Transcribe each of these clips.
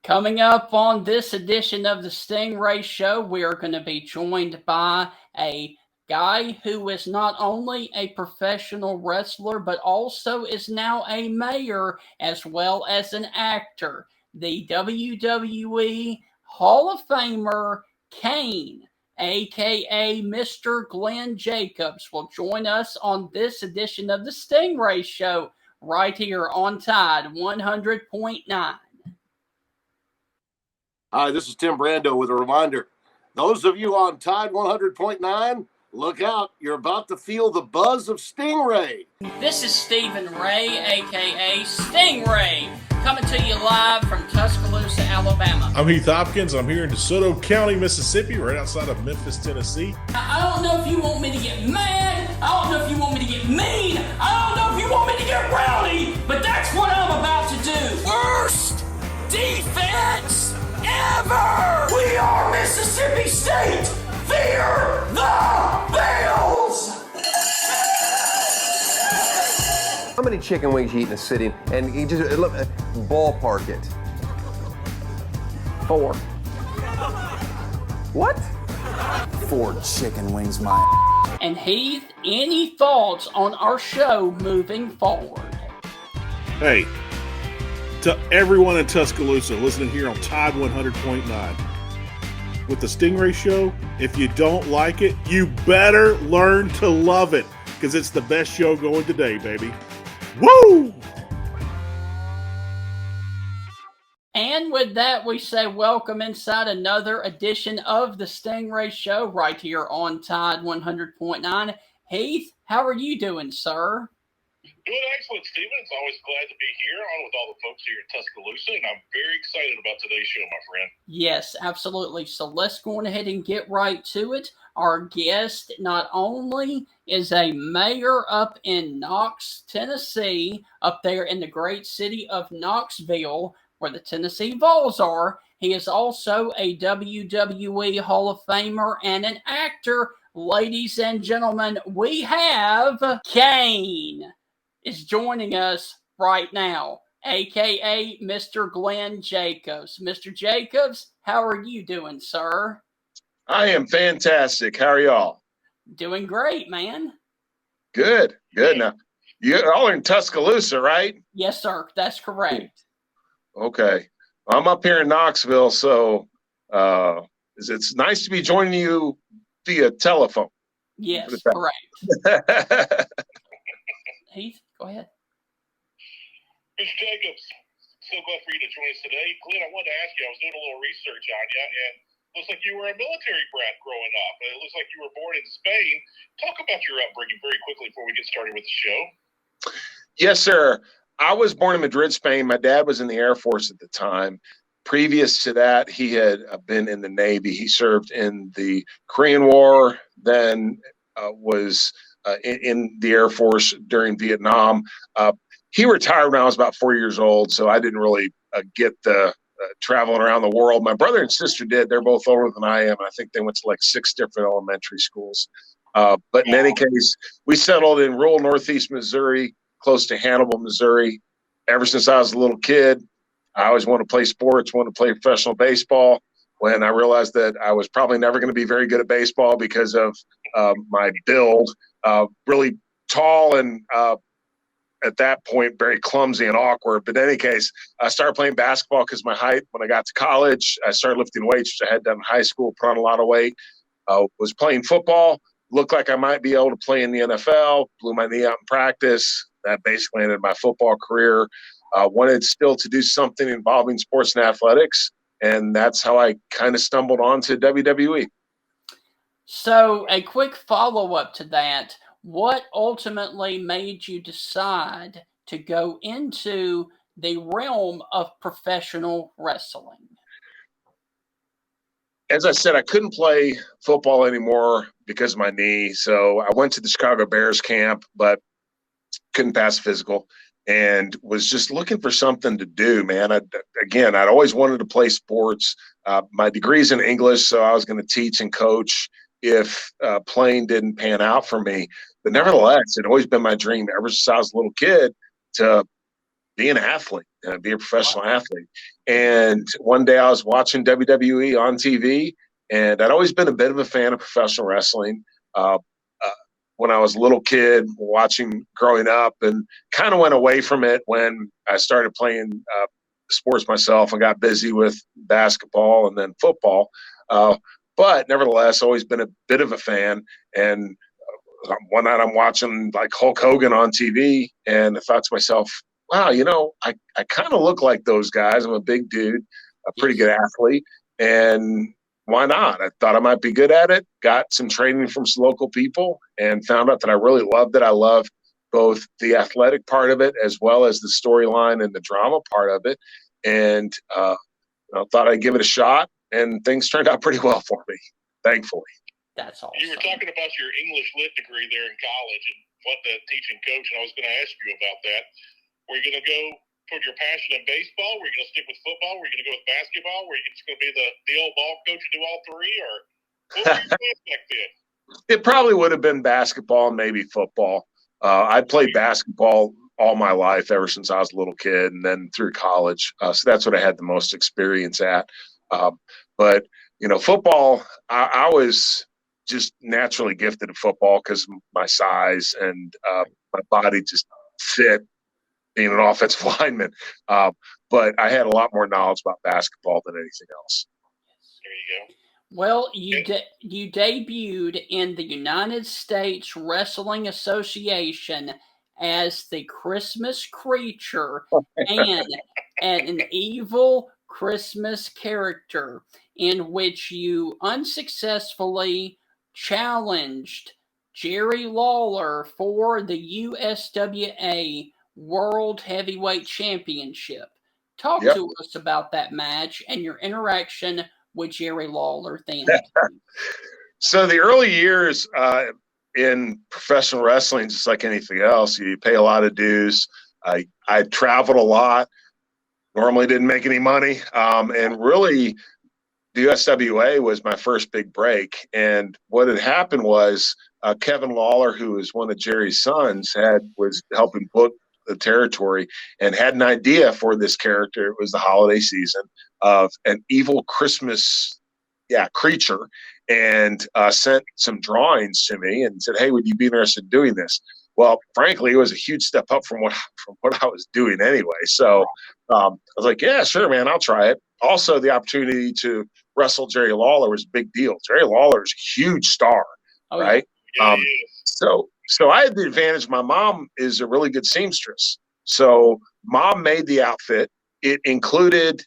Coming up on this edition of the Stingray Show, we are going to be joined by a guy who is not only a professional wrestler, but also is now a mayor as well as an actor. The WWE Hall of Famer Kane, aka Mr. Glenn Jacobs, will join us on this edition of the Stingray Show right here on Tide 100.9. Hi, this is Tim Brando with a reminder. Those of you on Tide 100.9, look out. You're about to feel the buzz of Stingray. This is Stephen Ray, a.k.a. Stingray, coming to you live from Tuscaloosa, Alabama. I'm Heath Hopkins. I'm here in DeSoto County, Mississippi, right outside of Memphis, Tennessee. I don't know if you want me to get mad. I don't know if you want me to get mean. I don't know if you want me to get rowdy, but that's what I'm about to do. Worst defense ever! We are Mississippi State! Fear the Bills! How many chicken wings you eat in a sitting? And you just look, ballpark it. 4. What? 4 chicken wings, my. And Heath, any thoughts on our show moving forward? Hey, to everyone in Tuscaloosa listening here on Tide 100.9. With the Stingray Show, if you don't like it, you better learn to love it, because it's the best show going today, baby. Woo! And with that, we say welcome inside another edition of the Stingray Show right here on Tide 100.9. Heath, how are you doing, sir? Doing excellent, Stephen. It's always glad to be here on with all the folks here in Tuscaloosa, and I'm very excited about today's show, my friend. Yes, absolutely. So let's go on ahead and get right to it. Our guest not only is a mayor up in Knox, Tennessee, up there in the great city of Knoxville, where the Tennessee Vols are, he is also a WWE Hall of Famer and an actor. Ladies and gentlemen, we have Kane is joining us right now, a.k.a. Mr. Glenn Jacobs. Mr. Jacobs, how are you doing, sir? I am fantastic. How are y'all? Doing great, man. Good. Now, you all are in Tuscaloosa, right? Yes, sir. That's correct. Okay. I'm up here in Knoxville, so it's nice to be joining you via telephone. Yes, correct. Heath, go ahead. Mr. Jacobs, so glad for you to join us today. Glenn, I wanted to ask you, I was doing a little research on you, and it looks like you were a military brat growing up. It looks like you were born in Spain. Talk about your upbringing very quickly before we get started with the show. Yes, sir. I was born in Madrid, Spain. My dad was in the Air Force at the time. Previous to that, he had been in the Navy. He served in the Korean War, then was in the Air Force during Vietnam. He retired when I was about 4 years old, so I didn't really get the traveling around the world. My brother and sister did. They're both older than I am, and I think they went to like 6 different elementary schools. But in any case, we settled in rural northeast Missouri, close to Hannibal, Missouri. Ever since I was a little kid, I always wanted to play sports, wanted to play professional baseball. When I realized that I was probably never going to be very good at baseball because of my build, really tall and at that point very clumsy and awkward. But in any case, I started playing basketball because of my height. When I got to college, I started lifting weights, which I had done in high school, put on a lot of weight. Was playing football, looked like I might be able to play in the NFL, blew my knee out in practice. That basically ended my football career. Wanted still to do something involving sports and athletics, and that's how I kind of stumbled onto WWE. So a quick follow-up to that, what ultimately made you decide to go into the realm of professional wrestling? As I said, I couldn't play football anymore because of my knee, so I went to the Chicago Bears camp, but couldn't pass physical. And was just looking for something to do, man. I'd always wanted to play sports. My degree's in English, so I was going to teach and coach if playing didn't pan out for me. But nevertheless, it had always been my dream ever since I was a little kid to be an athlete. be a professional athlete. And one day I was watching WWE on TV, and I'd always been a bit of a fan of professional wrestling. When I was a little kid, watching growing up, and kind of went away from it when I started playing sports myself and got busy with basketball and then football. But nevertheless, always been a bit of a fan. And one night I'm watching like Hulk Hogan on TV, and I thought to myself, wow, I kind of look like those guys. I'm a big dude, a pretty good athlete, and why not? I thought I might be good at it, got some training from some local people, and found out that I really loved it. I loved both the athletic part of it as well as the storyline and the drama part of it. And I thought I'd give it a shot, and things turned out pretty well for me, thankfully. That's awesome. You were talking about your English lit degree there in college and wanting to teach and coach, and I was going to ask you about that. Were you going to go toward your passion in baseball? Were you going to stick with football? Were you going to go with basketball? Were you just going to be the old ball coach and do all three? Or what were your plans back then? It probably would have been basketball and maybe football. I played basketball all my life, ever since I was a little kid, and then through college. So that's what I had the most experience at. But, football, I was just naturally gifted at football because my size and my body just fit being an offensive lineman. But I had a lot more knowledge about basketball than anything else. There you go. Well, you debuted in the United States Wrestling Association as the Christmas Creature and an evil Christmas character, in which you unsuccessfully challenged Jerry Lawler for the USWA World Heavyweight Championship. Talk to us about that match and your interaction with Jerry Lawler then. So the early years in professional wrestling, just like anything else, you pay a lot of dues. I traveled a lot, normally didn't make any money, and really the USWA was my first big break. And what had happened was Kevin Lawler, who was one of Jerry's sons, was helping book the territory and had an idea for this character. It was the holiday season of an evil Christmas creature, and sent some drawings to me and said, hey, would you be interested in doing this? Well, frankly, it was a huge step up from what I was doing anyway. So I was like, yeah, sure, man, I'll try it. Also, the opportunity to wrestle Jerry Lawler was a big deal. Jerry Lawler is a huge star, right? Yeah, So I had the advantage. My mom is a really good seamstress. So mom made the outfit. It included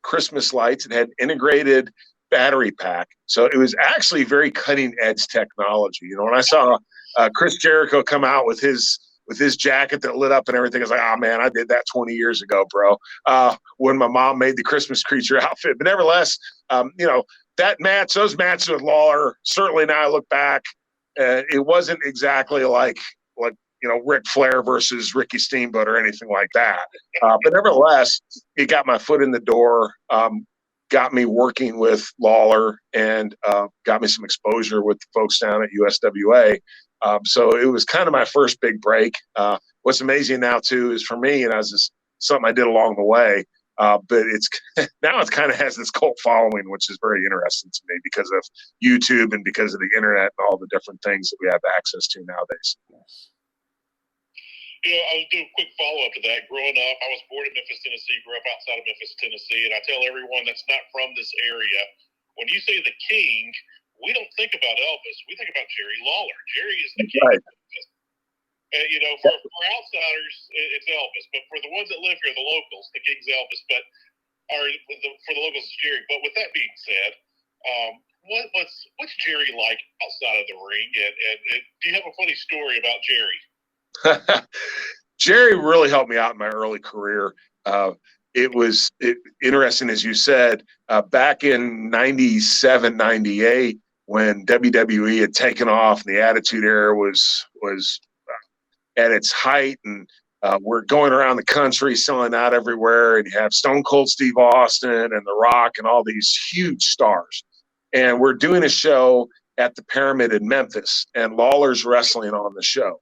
Christmas lights. It had integrated battery pack. So it was actually very cutting edge technology. When I saw Chris Jericho come out with his jacket that lit up and everything, I was like, oh man, I did that 20 years ago, bro. When my mom made the Christmas creature outfit. But nevertheless, those matches with Lawler, certainly now I look back, it wasn't exactly like Ric Flair versus Ricky Steamboat or anything like that. But nevertheless, it got my foot in the door, got me working with Lawler, and got me some exposure with the folks down at USWA. So it was kind of my first big break. What's amazing now too is for me, and that's just something I did along the way. But it's now it kind of has this cult following, which is very interesting to me because of YouTube and because of the internet and all the different things that we have access to nowadays. I'll do a quick follow-up to that. Growing up, I was born in Memphis, Tennessee, grew up outside of Memphis, Tennessee, and I tell everyone that's not from this area, when you say the King, we don't think about Elvis. We think about Jerry Lawler. Jerry is the King. Right. For outsiders, it's Elvis, but for the ones that live here, the locals, the King's Elvis. But for the locals, it's Jerry. But with that being said, what's Jerry like outside of the ring? And do you have a funny story about Jerry? Jerry really helped me out in my early career. It was interesting, as you said, back in 97, 98, when WWE had taken off and the Attitude Era was at its height, and we're going around the country selling out everywhere, and you have Stone Cold Steve Austin and The Rock and all these huge stars. And we're doing a show at the Pyramid in Memphis, and Lawler's wrestling on the show.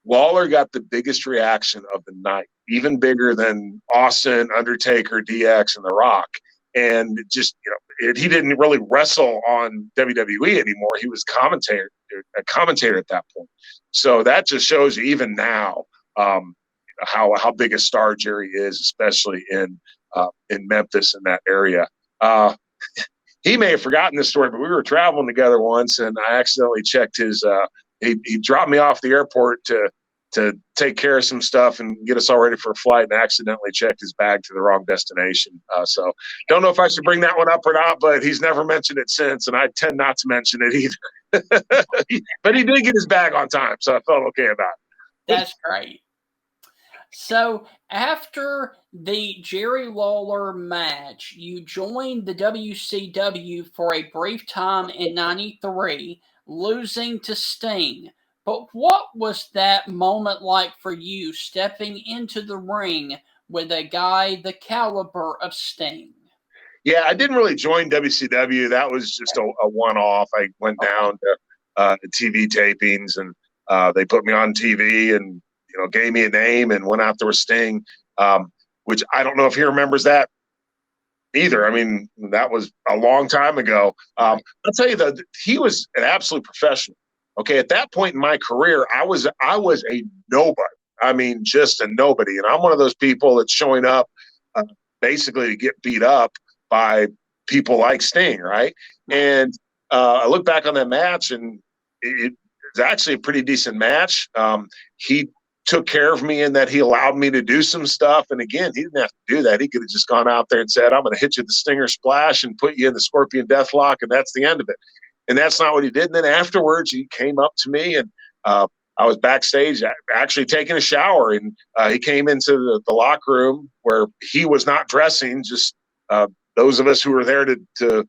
Lawler got the biggest reaction of the night, even bigger than Austin, Undertaker, DX, and The Rock. And just, he didn't really wrestle on WWE anymore. He was a commentator at that point. So that just shows you, even now, how big a star Jerry is, especially in Memphis and that area. He may have forgotten this story, but we were traveling together once, and I accidentally checked his. He dropped me off the airport to take care of some stuff and get us all ready for a flight, and accidentally checked his bag to the wrong destination. So don't know if I should bring that one up or not, but he's never mentioned it since, and I tend not to mention it either. But he did get his bag on time, so I felt okay about it. That's great. So after the Jerry Lawler match, you joined the WCW for a brief time in '93, losing to Sting. But what was that moment like for you, stepping into the ring with a guy the caliber of Sting? Yeah, I didn't really join WCW. That was just a one-off. I went down to TV tapings, and they put me on TV and gave me a name and went out there with Sting, which I don't know if he remembers that either. I mean, that was a long time ago. I'll tell you that he was an absolute professional. Okay, at that point in my career, I was a nobody. I mean, just a nobody. And I'm one of those people that's showing up basically to get beat up by people like Sting, right? And I look back on that match, and it was actually a pretty decent match. He took care of me in that he allowed me to do some stuff. And again, he didn't have to do that. He could have just gone out there and said, I'm going to hit you with the Stinger Splash and put you in the Scorpion Deathlock, and that's the end of it. And that's not what he did. And then afterwards, he came up to me, and I was backstage actually taking a shower, and he came into the locker room where he was not dressing, just those of us who were there to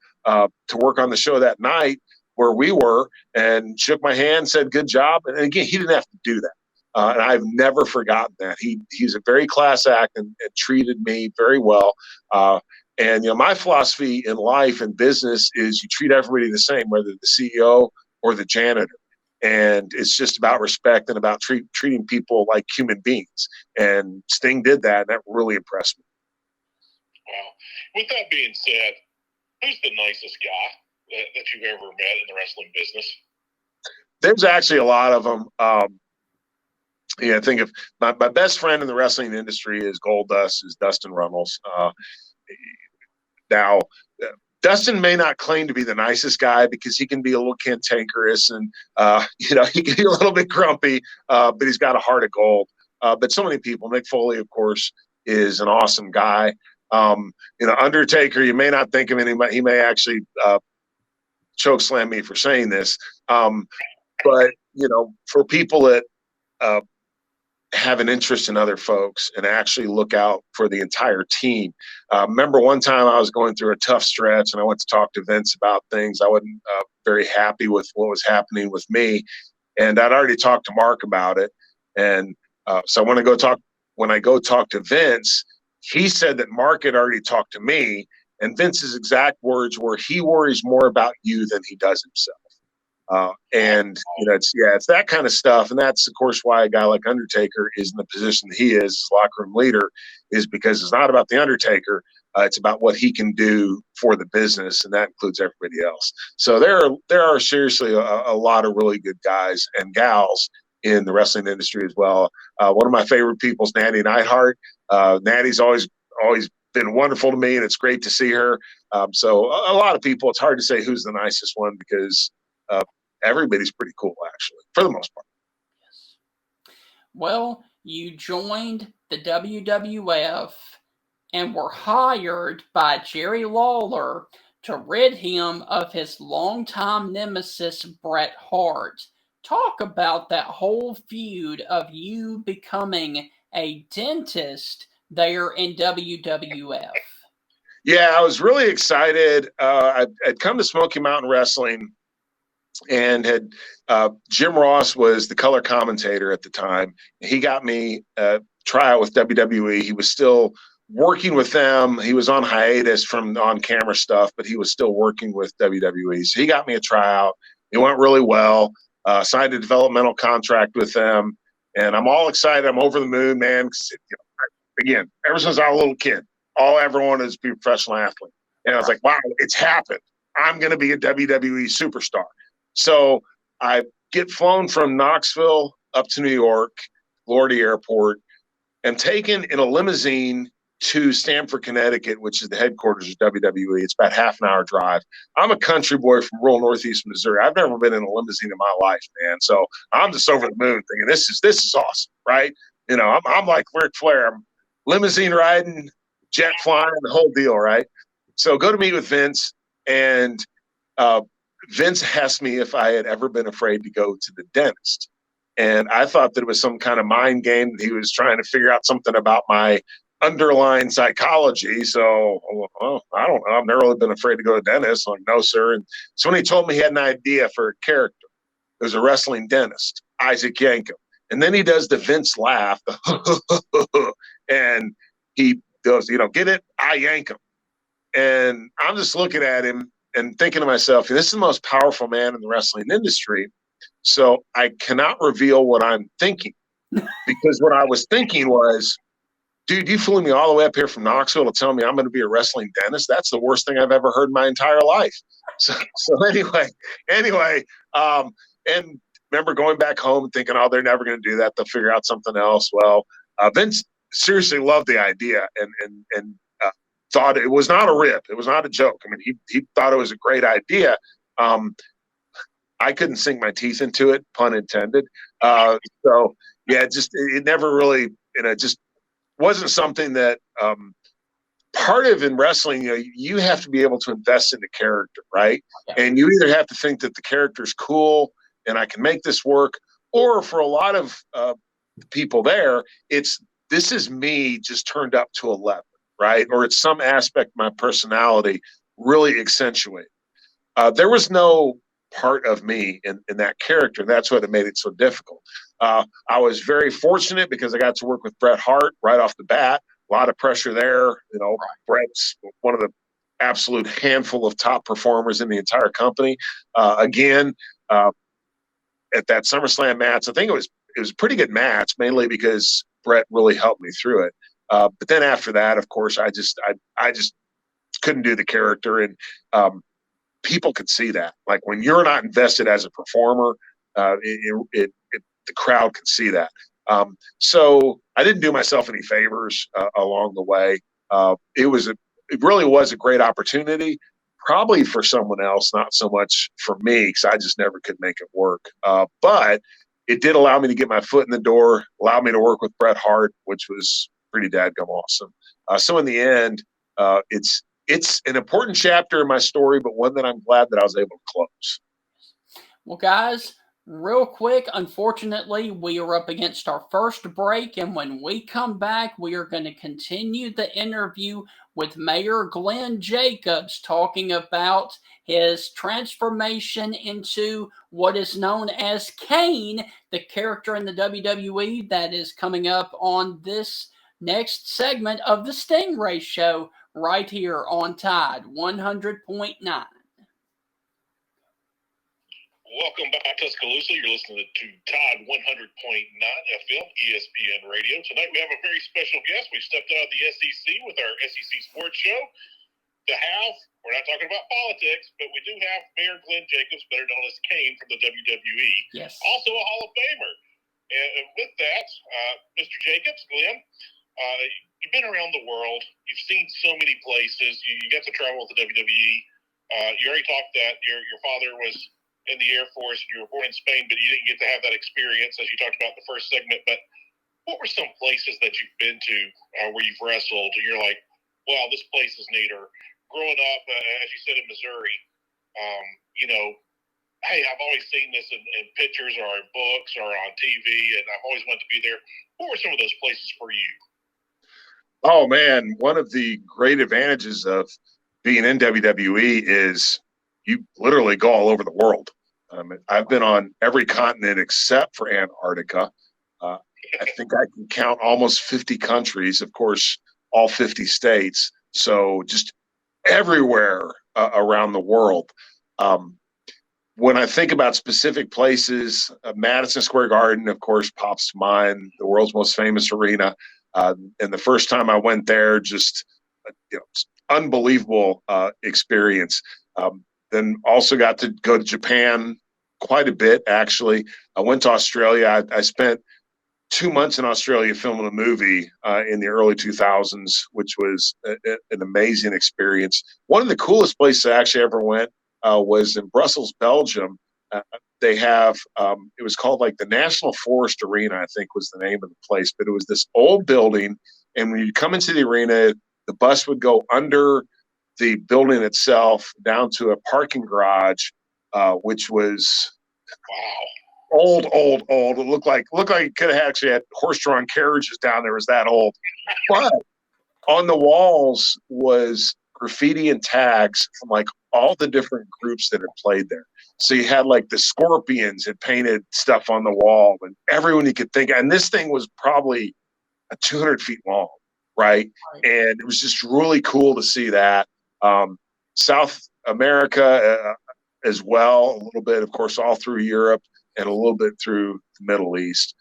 work on the show that night where we were, and shook my hand, said, good job. And again, he didn't have to do that. And I've never forgotten that. He's a very class act and treated me very well. And my philosophy in life and business is you treat everybody the same, whether the CEO or the janitor. And it's just about respect and about treating people like human beings. And Sting did that, and that really impressed me. Wow. With that being said, who's the nicest guy that you've ever met in the wrestling business? There's actually a lot of them. I think of my best friend in the wrestling industry is Goldust, is Dustin Runnels. Now, Dustin may not claim to be the nicest guy because he can be a little cantankerous and, he can be a little bit grumpy, but he's got a heart of gold. But so many people, Mick Foley, of course, is an awesome guy. Undertaker, you may not think of him. He may actually choke slam me for saying this. But, for people that have an interest in other folks and actually look out for the entire team. Remember one time I was going through a tough stretch, and I went to talk to Vince about things. I wasn't very happy with what was happening with me, and I'd already talked to Mark about it. And so when I go talk to Vince, he said that Mark had already talked to me, and Vince's exact words were, he worries more about you than he does himself. It's that kind of stuff. And that's, of course, why a guy like Undertaker is in the position that he is, as locker room leader, is because it's not about the Undertaker. It's about what he can do for the business, and that includes everybody else. So there are seriously a lot of really good guys and gals in the wrestling industry as well. One of my favorite people is Natty Neidhart. Natty's always been wonderful to me, and it's great to see her. So a lot of people, it's hard to say who's the nicest one because everybody's pretty cool, actually, for the most part. Yes. Well, you joined the WWF and were hired by Jerry Lawler to rid him of his longtime nemesis, Bret Hart. Talk about that whole feud of you becoming a dentist there in WWF. Yeah, I was really excited. I'd come to Smoky Mountain Wrestling, and had Jim Ross was the color commentator at the time. He got me a tryout with WWE. He was still working with them. He was on hiatus from on-camera stuff, but he was still working with WWE. So he got me a tryout. It went really well. Signed a developmental contract with them. And I'm all excited. I'm over the moon, man. 'Cause, again, ever since I was a little kid, all I ever wanted is to be a professional athlete. And I was like, wow, it's happened. I'm going to be a WWE superstar. So I get flown from Knoxville up to New York, LaGuardia Airport, and taken in a limousine to Stamford, Connecticut, which is the headquarters of WWE. It's about half an hour drive. I'm a country boy from rural Northeast Missouri. I've never been in a limousine in my life, man. So I'm just over the moon thinking this is awesome, right? I'm like Ric Flair. I'm limousine riding, jet flying, the whole deal, right? So go to meet with Vince, and Vince asked me if I had ever been afraid to go to the dentist. And I thought that it was some kind of mind game that he was trying to figure out something about my underlying psychology. So, I don't know. I've never really been afraid to go to the dentist. I'm like, no, sir. And so when he told me he had an idea for a character, it was a wrestling dentist, Isaac Yankem. And then he does the Vince laugh, and he goes, get it? I yank him. And I'm just looking at him and thinking to myself, this is the most powerful man in the wrestling industry. So I cannot reveal what I'm thinking, because what I was thinking was, dude, you flew me all the way up here from Knoxville to tell me I'm going to be a wrestling dentist? That's the worst thing I've ever heard in my entire life. So anyway, and remember going back home and thinking, they're never going to do that. They'll figure out something else. Well, Vince seriously loved the idea and thought it was not a rip. It was not a joke. I mean, he thought it was a great idea. I couldn't sink my teeth into it, pun intended. So yeah, it never really, just wasn't something that part of in wrestling, you have to be able to invest in the character, right? Yeah. And you either have to think that the character's cool and I can make this work, or for a lot of people there, this is me just turned up to 11, right? Or it's some aspect of my personality really accentuated. There was no part of me in that character. That's what made it so difficult. I was very fortunate because I got to work with Bret Hart right off the bat. A lot of pressure there. Bret's one of the absolute handful of top performers in the entire company. Again, at that SummerSlam match, I think it was a pretty good match, mainly because Bret really helped me through it. But then after that, of course, I just couldn't do the character, and people could see that. Like when you're not invested as a performer, the crowd can see that. So I didn't do myself any favors along the way. It really was a great opportunity, probably for someone else, not so much for me, because I just never could make it work. But it did allow me to get my foot in the door, allow me to work with Bret Hart, which was pretty dadgum awesome. So in the end, it's an important chapter in my story, but one that I'm glad that I was able to close. Well, guys, real quick, unfortunately, we are up against our first break, and when we come back, we are going to continue the interview with Mayor Glenn Jacobs, talking about his transformation into what is known as Kane, the character in the WWE that is coming up on this next segment of the Stingray Show right here on Tide 100.9. Welcome back, Tuscaloosa. You're listening to Tide 100.9 FM, ESPN Radio. Tonight we have a very special guest. We stepped out of the SEC with our SEC Sports Show. We're not talking about politics, but we do have Mayor Glenn Jacobs, better known as Kane, from the WWE. Yes. Also a Hall of Famer. And with that, Mr. Jacobs, Glenn, you've been around the world. You've seen so many places. You get to travel with the WWE. You already talked that your father was in the Air Force. You were born in Spain, but you didn't get to have that experience, as you talked about in the first segment. But what were some places that you've been to where you've wrestled and you're like, wow, this place is neat? Or growing up, as you said, in Missouri, hey, I've always seen this in pictures or in books or on TV, and I've always wanted to be there. What were some of those places for you? Oh, man, one of the great advantages of being in WWE is you literally go all over the world. I've been on every continent except for Antarctica. I think I can count almost 50 countries, of course, all 50 states. So just everywhere around the world. when I think about specific places, Madison Square Garden, of course, pops to mind, the world's most famous arena. And the first time I went there, just unbelievable experience. Then also got to go to Japan quite a bit, actually. I went to Australia. I spent 2 months in Australia filming a movie in the early 2000s, which was an amazing experience. One of the coolest places I actually ever went was in Brussels, Belgium. They have, it was called like the National Forest Arena, I think was the name of the place, but it was this old building. And when you come into the arena, the bus would go under the building itself down to a parking garage, which was old. It looked like it could have actually had horse-drawn carriages down there. It was that old. But on the walls was graffiti and tags from like all the different groups that had played there. So you had like the Scorpions had painted stuff on the wall, and everyone you could think of. And this thing was probably 200 feet long, right? And it was just really cool to see that. South America as well, a little bit, of course, all through Europe and a little bit through the Middle East.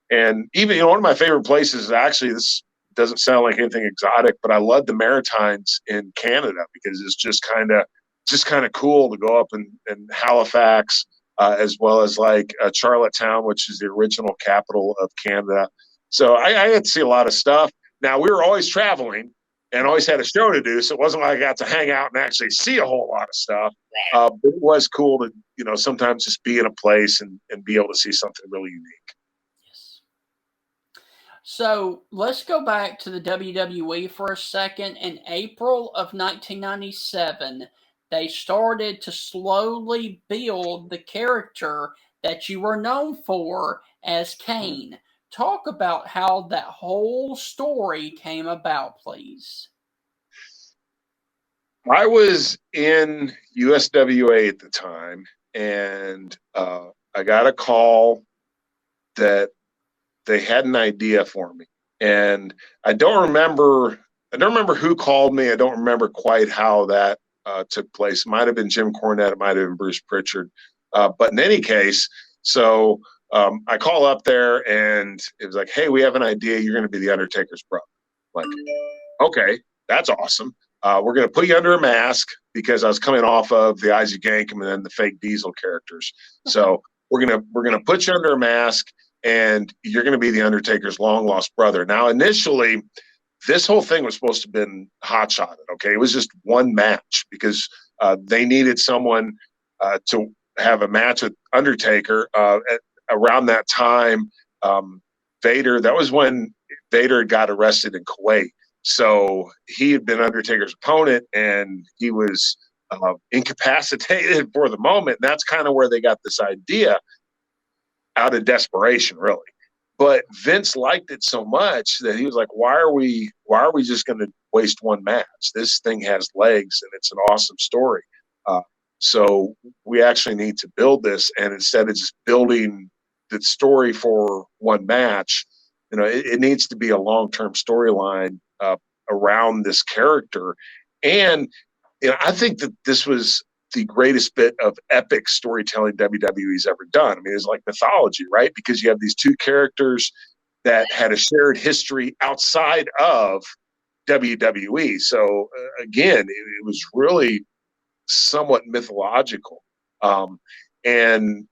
And even, one of my favorite places is actually, this doesn't sound like anything exotic, but I love the Maritimes in Canada because it's just kind of cool to go up in Halifax, as well as like Charlottetown, which is the original capital of Canada. So I had to see a lot of stuff. Now, we were always traveling and always had a show to do, so it wasn't like I got to hang out and actually see a whole lot of stuff. But it was cool to, sometimes just be in a place and be able to see something really unique. Yes. So let's go back to the WWE for a second. In April of 1997, they started to slowly build the character that you were known for as Kane. Talk about how that whole story came about, please. I was in USWA at the time, and I got a call that they had an idea for me. And I don't remember who called me. I don't remember quite how that took place. It might have been Jim Cornette. It might have been Bruce Pritchard. But in any case, so I call up there and it was like, hey, we have an idea. You're going to be the Undertaker's brother. Like, okay, that's awesome. We're going to put you under a mask because I was coming off of the Isaac Yankem and then the fake Diesel characters. So we're going to put you under a mask and you're going to be the Undertaker's long lost brother. Now, initially, this whole thing was supposed to have been hot-shotted. Okay, it was just one match because they needed someone to have a match with Undertaker. Around that time, Vader, that was when Vader got arrested in Kuwait. So he had been Undertaker's opponent and he was incapacitated for the moment. And that's kind of where they got this idea out of desperation, really. But Vince liked it so much that he was like, why are we just going to waste one match? This thing has legs and it's an awesome story. So we actually need to build this. And instead of just building the story for one match, it needs to be a long-term storyline around this character. And I think that this was the greatest bit of epic storytelling WWE's ever done. I mean, it's like mythology, right? Because you have these two characters that had a shared history outside of WWE. So again, it was really somewhat mythological. And,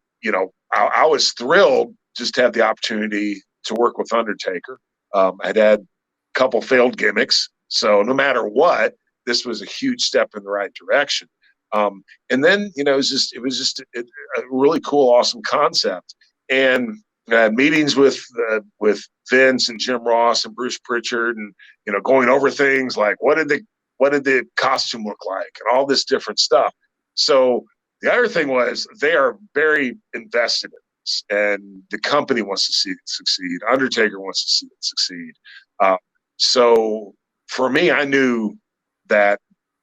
I was thrilled just to have the opportunity to work with Undertaker. I'd had a couple failed gimmicks. So no matter what, this was a huge step in the right direction. And then, it was just a really cool, awesome concept. And I had meetings with Vince and Jim Ross and Bruce Pritchard and, going over things like what did the costume look like and all this different stuff. So the other thing was they are very invested in this, and the company wants to see it succeed. Undertaker wants to see it succeed. So for me, I knew that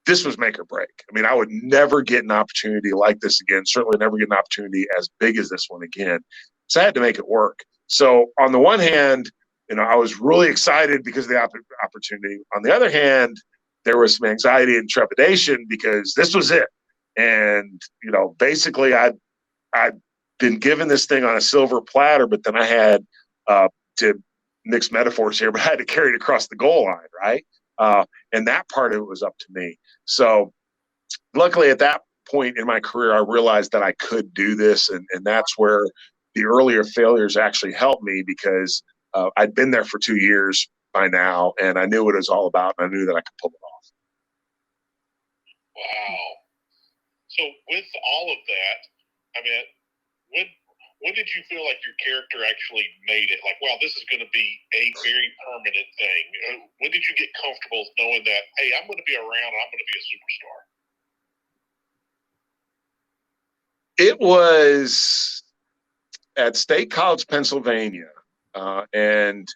this was make or break. I mean, I would never get an opportunity like this again, certainly never get an opportunity as big as this one again. So I had to make it work. So on the one hand, I was really excited because of the opportunity. On the other hand, there was some anxiety and trepidation because this was it. And, basically I'd been given this thing on a silver platter, but then I had to mix metaphors here, but I had to carry it across the goal line, right? And that part of it was up to me. So luckily at that point in my career, I realized that I could do this. And that's where the earlier failures actually helped me, because I'd been there for 2 years by now, and I knew what it was all about, and I knew that I could pull it off. Wow. So with all of that, I mean, when did you feel like your character actually made it? Like, wow, this is going to be a very permanent thing. When did you get comfortable knowing that, hey, I'm going to be around and I'm going to be a superstar? It was at State College, Pennsylvania, and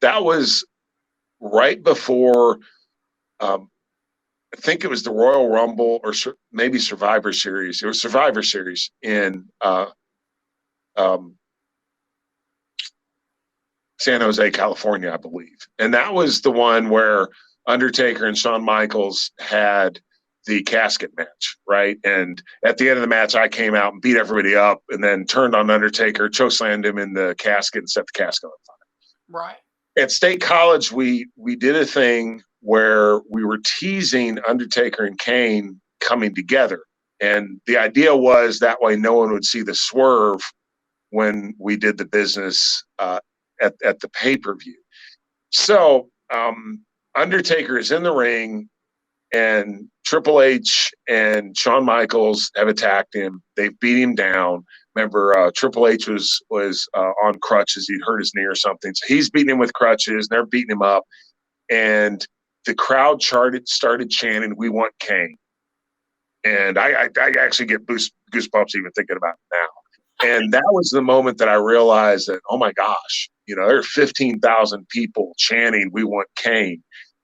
that was right before, I think it was the Royal Rumble or maybe Survivor Series. It was Survivor Series in San Jose, California, I believe. And that was the one where Undertaker and Shawn Michaels had the casket match, right? And at the end of the match, I came out and beat everybody up and then turned on Undertaker, chokeslammed him in the casket and set the casket on fire. Right. At State College, we did a thing where we were teasing Undertaker and Kane coming together. And the idea was that way no one would see the swerve when we did the business at the pay-per-view. So Undertaker is in the ring, and Triple H and Shawn Michaels have attacked him. They've beat him down. Remember, Triple H was on crutches. He'd hurt his knee or something. So he's beating him with crutches. They're beating him up. And the crowd started chanting, "We want Kane." And I actually get goosebumps even thinking about it now. And that was the moment that I realized that, oh, my gosh, there are 15,000 people chanting, "We want Kane."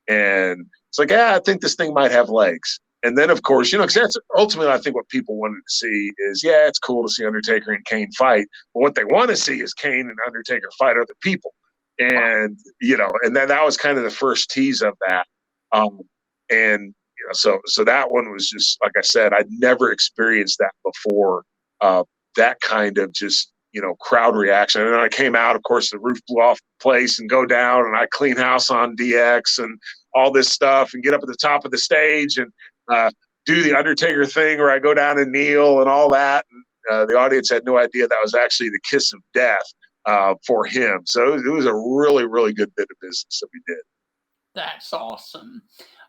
And it's like, I think this thing might have legs. And then, of course, because that's ultimately, I think what people wanted to see is, it's cool to see Undertaker and Kane fight. But what they want to see is Kane and Undertaker fight other people. And, and then that was kind of the first tease of that. So that one was just, like I said, I'd never experienced that before, that kind of just, crowd reaction. And then I came out, of course, the roof blew off the place and go down, and I clean house on DX and all this stuff, and get up at the top of the stage and do the Undertaker thing where I go down and kneel and all that. And the audience had no idea that was actually the kiss of death for him. So it was a really, really good bit of business that we did. That's awesome.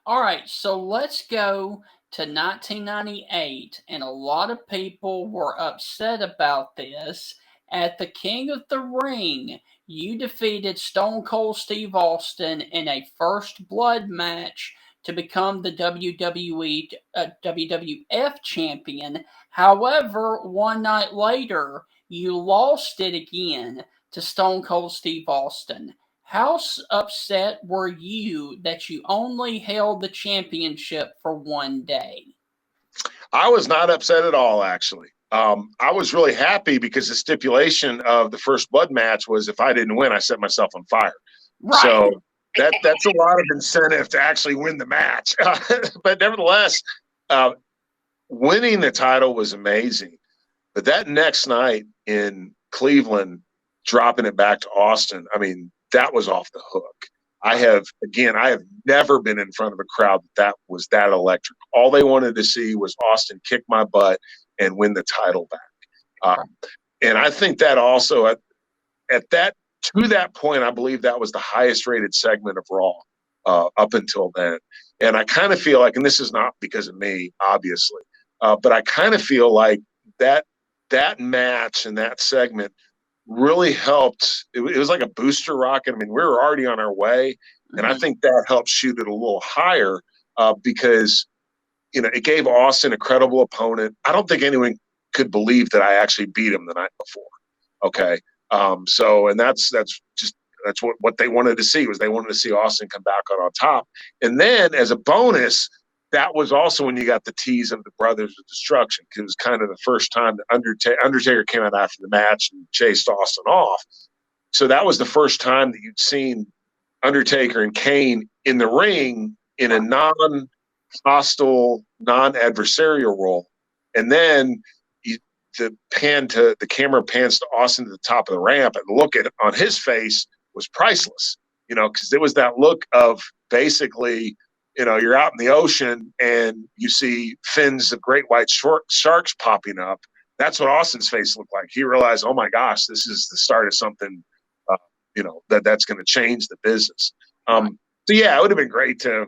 All right, so let's go to 1998, and a lot of people were upset about this. At the King of the Ring, you defeated Stone Cold Steve Austin in a first blood match to become the WWF champion. However, one night later, you lost it again to Stone Cold Steve Austin. How upset were you that you only held the championship for one day? I was not upset at all, actually. I was really happy because the stipulation of the first blood match was if I didn't win, I set myself on fire. Right. So that's a lot of incentive to actually win the match. But nevertheless, winning the title was amazing. But that next night in Cleveland, dropping it back to Austin, that was off the hook. I have never been in front of a crowd that was that electric. All they wanted to see was Austin kick my butt and win the title back. And I think that also to that point, I believe that was the highest rated segment of Raw up until then. And I kind of feel like, and this is not because of me, obviously, but I kind of feel like that match and that segment really helped. It was like a booster rocket. We were already on our way, and I think that helped shoot it a little higher because, it gave Austin a credible opponent. I don't think anyone could believe that I actually beat him the night before. Okay. And that's what they wanted to see, was they wanted to see Austin come back on top. And then as a bonus, that was also when you got the tease of the Brothers of Destruction, because it was kind of the first time that Undertaker came out after the match and chased Austin off. So that was the first time that you'd seen Undertaker and Kane in the ring in a hostile, non-adversarial role. And then the camera pans to Austin at the top of the ramp, and the look on his face was priceless, because it was that look of basically, you're out in the ocean and you see fins of great white sharks popping up. That's what Austin's face looked like. He realized, oh my gosh, this is the start of something, that's going to change the business. So yeah, it would have been great to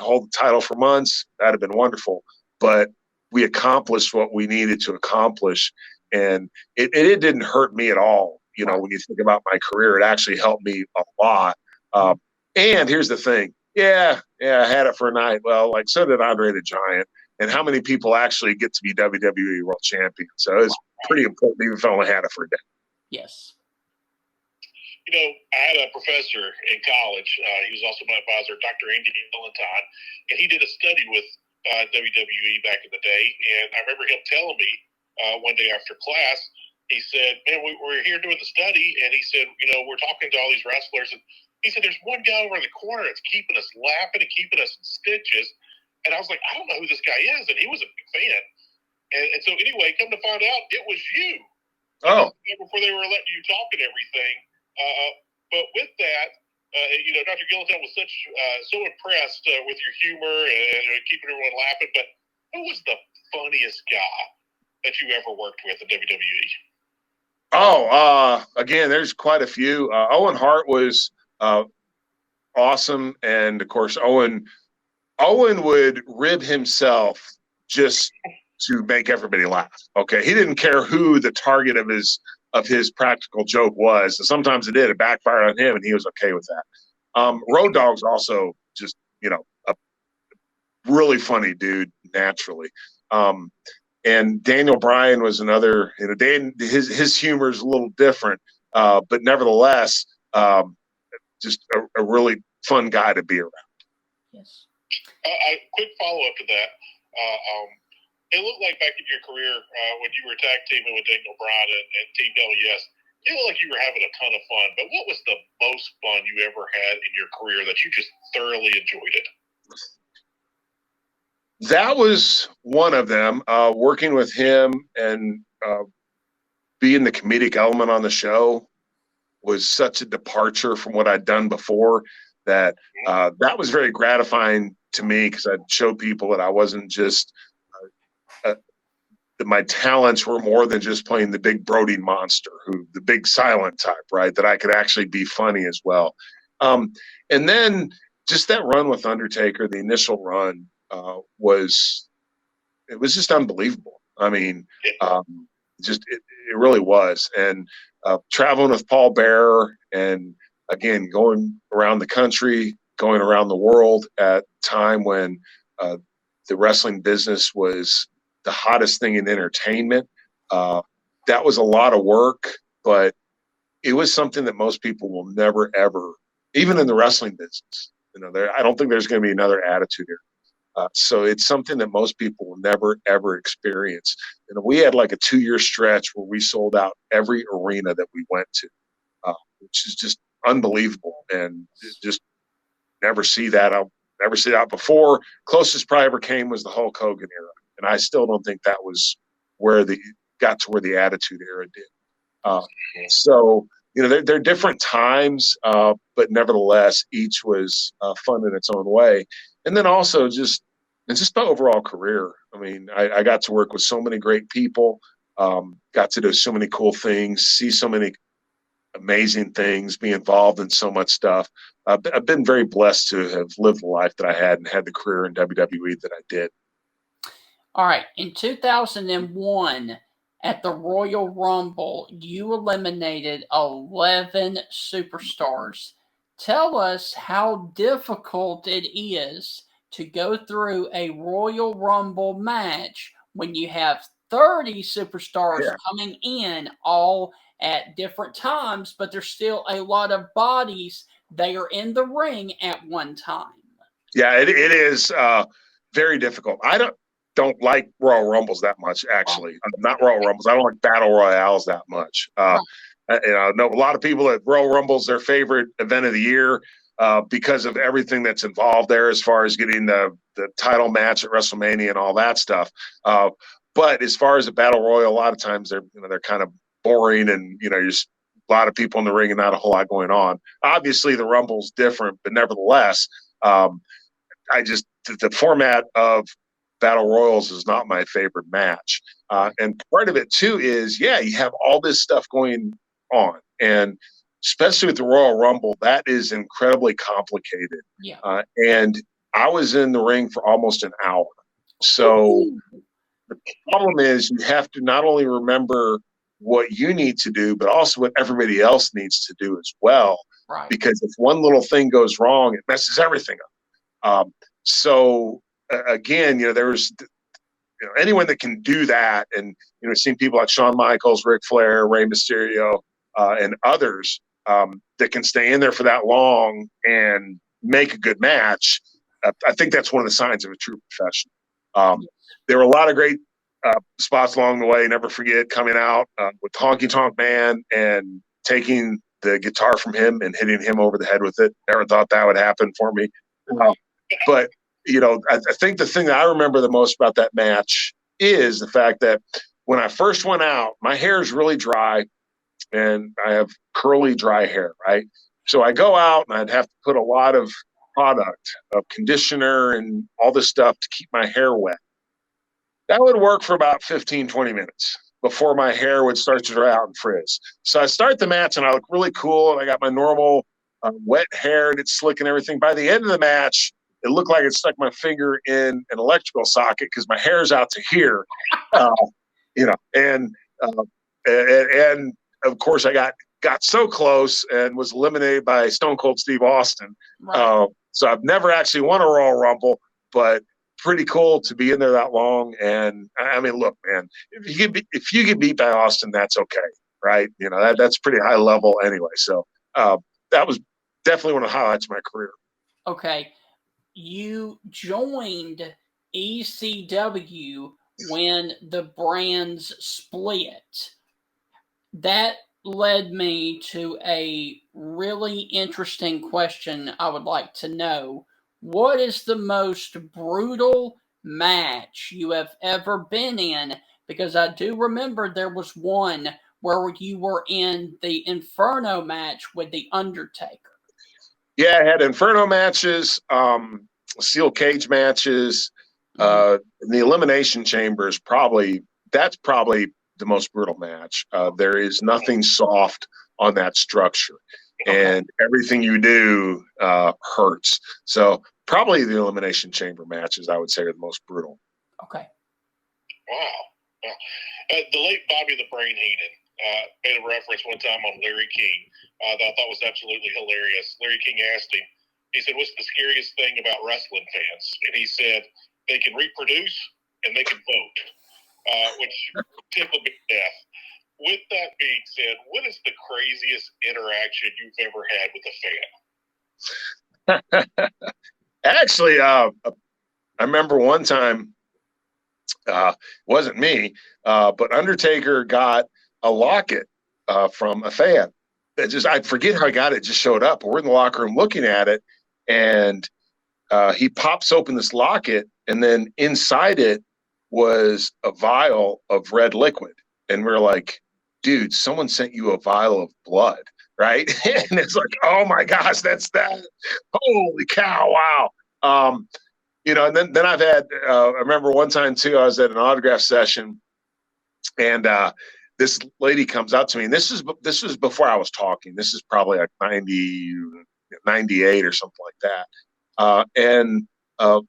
hold the title for months. That'd have been wonderful. But we accomplished what we needed to accomplish, and it didn't hurt me at all. When you think about my career, it actually helped me a lot. And here's the thing. Yeah, I had it for a night. Well, so did Andre the Giant. And how many people actually get to be WWE World Champion? So it's pretty important, even if I only had it for a day. Yes. I had a professor in college. He was also my advisor, Dr. Andy Valentine, and he did a study with WWE back in the day. And I remember him telling me one day after class, he said, man, we're here doing the study. And he said, we're talking to all these wrestlers. And he said, there's one guy over in the corner that's keeping us laughing and keeping us in stitches. And I was like, I don't know who this guy is. And he was a big fan. And so anyway, come to find out, it was you. Oh. Before they were letting you talk and everything. But with that, Dr. Gilligan was so impressed with your humor and keeping everyone laughing. But who was the funniest guy that you ever worked with in WWE? Oh, again, there's quite a few. Owen Hart was awesome, and of course, Owen would rib himself just to make everybody laugh. Okay, he didn't care who the target of his practical joke was. And sometimes it did. It backfired on him, and he was okay with that. Road Dogg's also just, a really funny dude naturally. And Daniel Bryan was another, his humor is a little different, but nevertheless, just a really fun guy to be around. Yes. A quick follow-up to that. It looked like back in your career when you were tag teaming with Daniel Bryan and Team LES, it looked like you were having a ton of fun. But what was the most fun you ever had in your career that you just thoroughly enjoyed it? That was one of them. Working with him and being the comedic element on the show was such a departure from what I'd done before that that was very gratifying to me, because I'd show people that I wasn't just that my talents were more than just playing the big brooding monster, the big silent type, right? That I could actually be funny as well. And then just that run with Undertaker, the initial run, was just unbelievable. I mean, it really was. And traveling with Paul Bearer, and again, going around the country, going around the world at a time when the wrestling business was the hottest thing in entertainment. That was a lot of work, but it was something that most people will never, ever, even in the wrestling business, I don't think there's going to be another Attitude Era. So it's something that most people will never, ever experience. We had like a 2-year stretch where we sold out every arena that we went to, which is just unbelievable. And just never see that. I'll never see that before. Closest probably ever came was the Hulk Hogan era. And I still don't think that was where got to where the Attitude Era did. So, they're different times, but nevertheless, each was fun in its own way. And then also just my overall career. I mean, I got to work with so many great people, got to do so many cool things, see so many amazing things, be involved in so much stuff. I've been very blessed to have lived the life that I had and had the career in WWE that I did. All right. In 2001, at the Royal Rumble, you eliminated 11 superstars. Tell us how difficult it is to go through a Royal Rumble match when you have 30 superstars coming in all at different times, but there's still a lot of bodies they are in the ring at one time. Yeah, it is very difficult. I don't like Royal Rumbles that much, actually. Not Royal Rumbles. I don't like Battle Royales that much. I know a lot of people that Royal Rumble's their favorite event of the year. because of everything that's involved there as far as getting the title match at WrestleMania and all that stuff. But as far as a battle royal, a lot of times they're kind of boring, and there's a lot of people in the ring and not a whole lot going on. Obviously, the Rumble's different, but nevertheless, the format of battle royals is not my favorite match. And part of it too is, you have all this stuff going on, and especially with the Royal Rumble, that is incredibly complicated. Yeah. And I was in the ring for almost an hour. So the problem is you have to not only remember what you need to do, but also what everybody else needs to do as well. Right. Because if one little thing goes wrong, it messes everything up. So again, there's anyone that can do that, and seen people like Shawn Michaels, Ric Flair, Rey Mysterio, and others that can stay in there for that long and make a good match. I think that's one of the signs of a true professional. There were a lot of great spots along the way. Never forget coming out with Honky Tonk Man and taking the guitar from him and hitting him over the head with it. Never thought that would happen for me. But I think the thing that I remember the most about that match is the fact that when I first went out, my hair is really dry and I have curly, dry hair, right? So I go out and I'd have to put a lot of product, of conditioner and all this stuff to keep my hair wet. That would work for about 15, 20 minutes before my hair would start to dry out and frizz. So I start the match and I look really cool, and I got my normal wet hair and it's slick and everything. By the end of the match, it looked like it stuck my finger in an electrical socket because my hair's out to here, and of course I got so close and was eliminated by Stone Cold Steve Austin. Right. So I've never actually won a Royal Rumble, but pretty cool to be in there that long. And I mean, look, man, if you get beat by Austin, that's okay, right? That's pretty high level anyway. So that was definitely one of the highlights of my career. Okay. You joined ECW when the brands split. That led me to a really interesting question I would like to know. What is the most brutal match you have ever been in? Because I do remember there was one where you were in the Inferno match with The Undertaker. Yeah, I had Inferno matches, steel cage matches. The Elimination Chamber is probably the most brutal match. There is nothing soft on that structure, and everything you do hurts. So probably the Elimination Chamber matches, I would say, are the most brutal. Okay. Wow. The late Bobby the Brain Heenan made a reference one time on Larry King that I thought was absolutely hilarious. Larry King asked him, he said, "What's the scariest thing about wrestling fans?" And he said, "They can reproduce and they can vote," which tickled me to death. With that being said, what is the craziest interaction you've ever had with a fan? Actually, I remember one time, it wasn't me, but Undertaker got a locket from a fan. I forget how I got it. It just showed up. We're in the locker room looking at it, and he pops open this locket, and then inside it was a vial of red liquid. And we're like, dude, someone sent you a vial of blood, right? And it's like, oh my gosh, that's that. Holy cow, wow. And then I've had, I remember one time too, I was at an autograph session, and this lady comes up to me, and this was before I was talking. This is probably like 98 or something like that. And a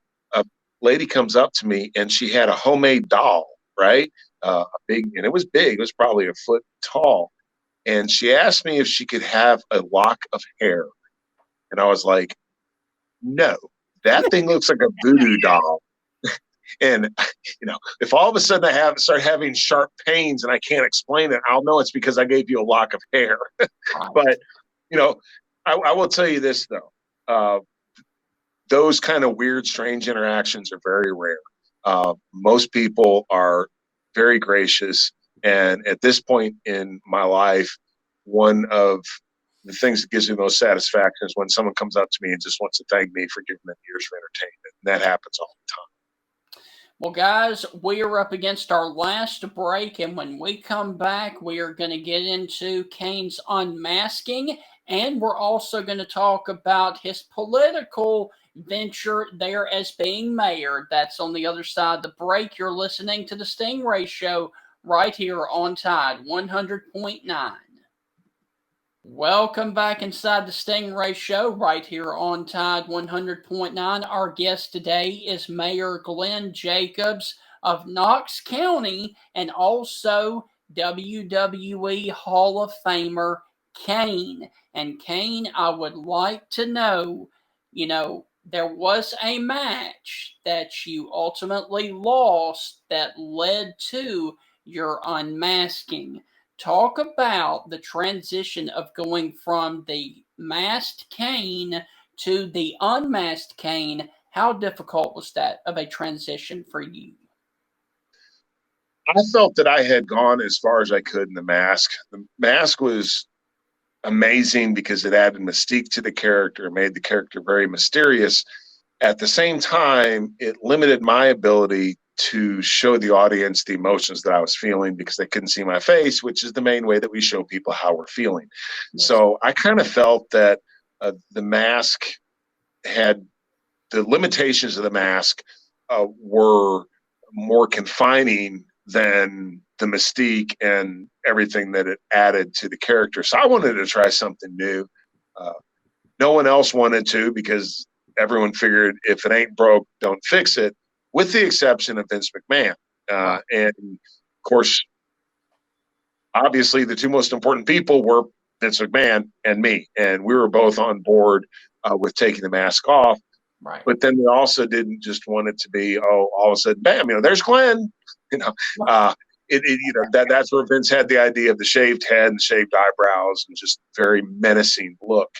lady comes up to me, and she had a homemade doll, right? And it was big. It was probably a foot tall. And she asked me if she could have a lock of hair. And I was like, no, that thing looks like a voodoo doll. And, if all of a sudden I start having sharp pains and I can't explain it, I'll know it's because I gave you a lock of hair. But, I will tell you this, though. Those kind of weird, strange interactions are very rare. Most people are very gracious. And at this point in my life, one of the things that gives me most satisfaction is when someone comes up to me and just wants to thank me for giving them years for entertainment. And that happens all the time. Well, guys, we are up against our last break, and when we come back, we are going to get into Kane's unmasking, and we're also going to talk about his political venture there as being mayor. That's on the other side of the break. You're listening to the Stingray Show right here on Tide 100.9. Welcome back inside the Stingray Show right here on Tide 100.9. Our guest today is Mayor Glenn Jacobs of Knox County and also WWE Hall of Famer Kane. And Kane, I would like to know, there was a match that you ultimately lost that led to your unmasking. Talk about the transition of going from the masked Kane to the unmasked Kane. How difficult was that of a transition for you? I felt that I had gone as far as I could in the mask. The mask was amazing because it added mystique to the character, made the character very mysterious. At the same time, it limited my ability to show the audience the emotions that I was feeling because they couldn't see my face, which is the main way that we show people how we're feeling. Yes. So I kind of felt that the mask had the limitations of the mask were more confining than the mystique and everything that it added to the character. So I wanted to try something new. No one else wanted to because everyone figured if it ain't broke, don't fix it, with the exception of Vince McMahon. And of course, obviously the two most important people were Vince McMahon and me. And we were both on board with taking the mask off. Right. But then they also didn't just want it to be, all of a sudden, bam, there's Glenn. That's where Vince had the idea of the shaved head and shaved eyebrows and just very menacing look.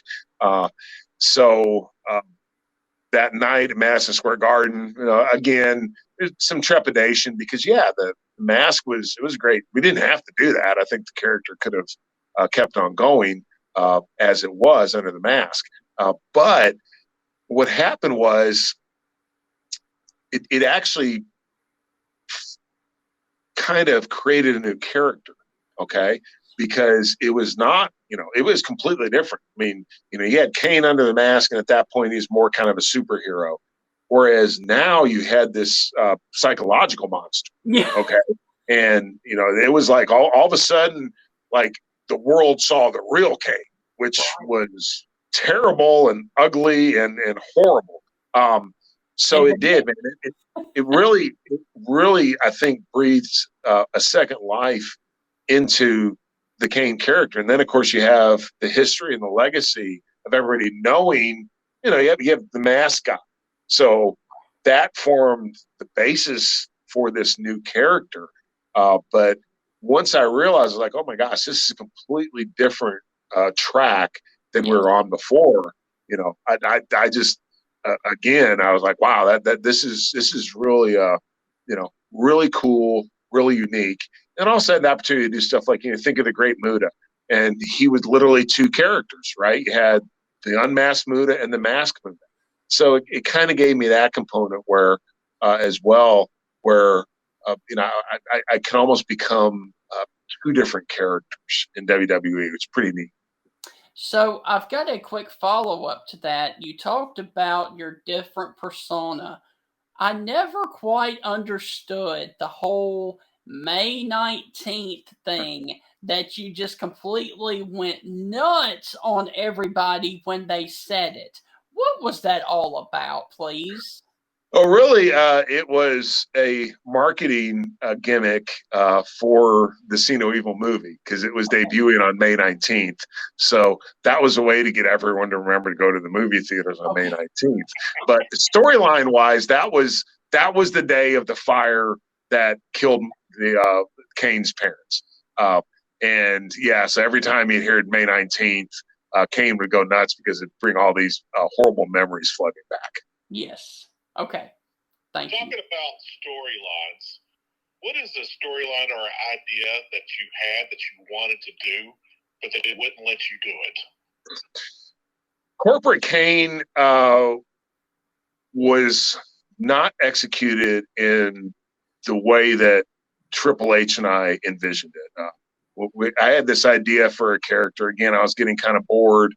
So that night at Madison Square Garden, again, there's some trepidation because, the mask was great. We didn't have to do that. I think the character could have kept on going as it was under the mask. But what happened was it actually kind of created a new character, okay? Because it was not, it was completely different. I mean, you had Kane under the mask, and at that point, he's more kind of a superhero. Whereas now you had this psychological monster, okay? And, it was like all of a sudden, like the world saw the real Kane, which was terrible and ugly and horrible. So it did, man. It really, I think, breathes a second life into the Kane character. And then, of course, you have the history and the legacy of everybody knowing, you have the mascot. So that formed the basis for this new character. But once I realized, like, oh my gosh, this is a completely different track than we were on before. I just again, I was like, wow, that this is really really cool, really unique. And also had the opportunity to do stuff like, think of the Great Muta. And he was literally two characters, right? You had the unmasked Muta and the masked Muta. So it kind of gave me that component where, as well, where, I can almost become two different characters in WWE. It's pretty neat. So I've got a quick follow-up to that. You talked about your different persona. I never quite understood the whole May 19th thing that you just completely went nuts on everybody when they said it. What was that all about, please? Oh, really? It was a marketing gimmick for the See No Evil movie because it was debuting on May 19th. So that was a way to get everyone to remember to go to the movie theaters on May 19th. But storyline-wise, that was the day of the fire that killed the Kane's parents. So every time you'd hear May 19th, Kane would go nuts because it'd bring all these horrible memories flooding back. Yes. Okay. Thank you. Talking about storylines, what is the storyline or idea that you had that you wanted to do, but that it wouldn't let you do it? Corporate Kane was not executed in the way that Triple H and I envisioned it. I had this idea for a character. Again, I was getting kind of bored,